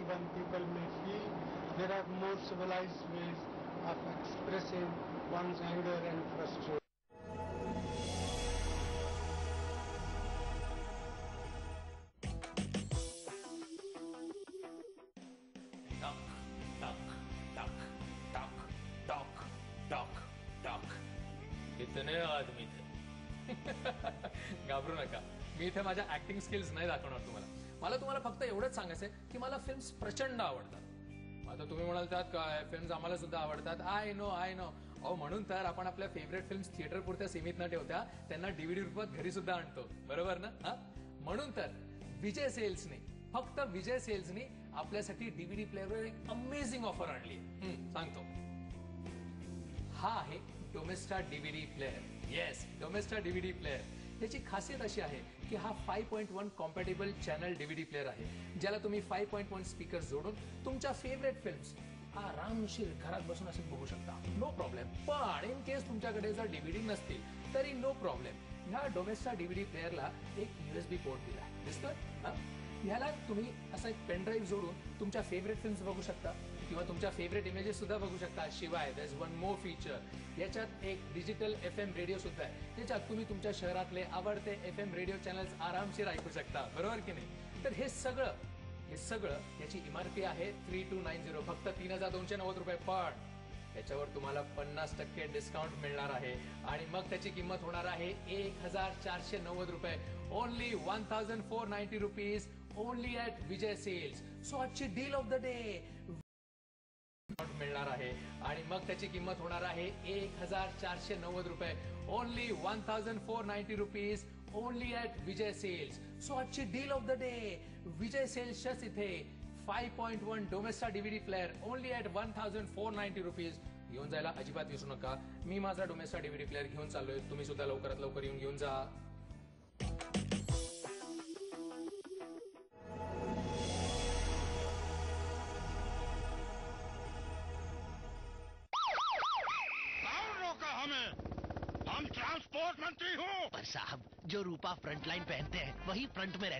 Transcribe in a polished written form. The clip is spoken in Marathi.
when people may feel there are more civilized ways of expressing one's anger and frustration. इतने आदमी थे. घाबरू नका, मी इथे माझ्या ऍक्टिंग स्किल्स नाही दाखवणार तुम्हाला फक्त एवढंच सांगायचंय की मला फिल्म्स प्रचंड आवडतात. आता तुम्ही म्हणाल त्यात काय, फिल्म्स आम्हाला सुद्धा आवडतात. आय नो अहो, म्हणून तर आपण आपल्या फेवरेट फिल्म्स थिएटर पुरत्या सीमित न ठेवता त्यांना डीव्हीडी रूपात घरी सुद्धा आणतो, बरोबर ना? म्हणून तर विजय सेल्सनी आपल्यासाठी डीव्हीडी प्लेअरवर एक अमेझिंग ऑफर आणली. सांगतो. हा आहे Domesta DVD player. Yes, Domesta DVD player. याची खासियत अशी आहे की हा 5.1 कॉम्पॅटेबल चॅनल डीव्हीडी प्लेअर आहे, ज्याला तुम्ही 5.1 स्पीकर जोडून तुमच्या फेवरेट फिल्म्स आरामशीर घरात बसून असे बघू शकता. No problem. पण इन केस तुमच्याकडे जर डीव्हीडी नसतील तरी नो प्रॉब्लेम. ह्या डोमेस्टा डीव्हीडी प्लेअरला एक USB पोर्ट दिला दिसतोय. ह्याला तुम्ही असा एक पेन ड्राईव्ह जोडून तुमच्या फेवरेट फिल्म्स बघू शकता किंवा तुमच्या फेवरेट इमेजेस सुद्धा बघू शकता. शिवाय there is one more feature. याच्यात एक डिजिटल FM रेडिओ सुद्धा आहे, ज्याच्यात तुम्ही तुमच्या शहरातले आवडते FM रेडिओ चॅनल्स आरामशीर ऐकू शकता, बरोबर की नाही? तर हे सगळं याची MRP आहे 3290, फक्त 3290 रुपये. पण त्याच्यावर तुम्हाला 50% डिस्काउंट मिळणार आहे आणि मग त्याची किंमत होणार आहे 1490 रुपये. Only 1490 rupees, only at Vijay cells. So आजची डील ऑफ द डे मिळणार आहे आणि मग त्याची किंमत होणार आहे 1490 रुपये. Only 1490 rupees, only at Vijay cells. So आजची deal of the day Vijay सेल्सच्याच इथे 5.1 Domesta DVD player only at 1490 rupees. घेऊन जायला अजिबात विसरू नका. मी माझा डोमेस्टा डीव्हीडी प्लेअर घेऊन चाललोय, तुम्ही सुद्धा लवकरात लवकर येऊन घेऊन जा. हम ट्रांसपोर्ट मंत्री हूँ। पर साहब, जो रूपा फ्रंट लाइन पहनते हैं वही फ्रंट में रहते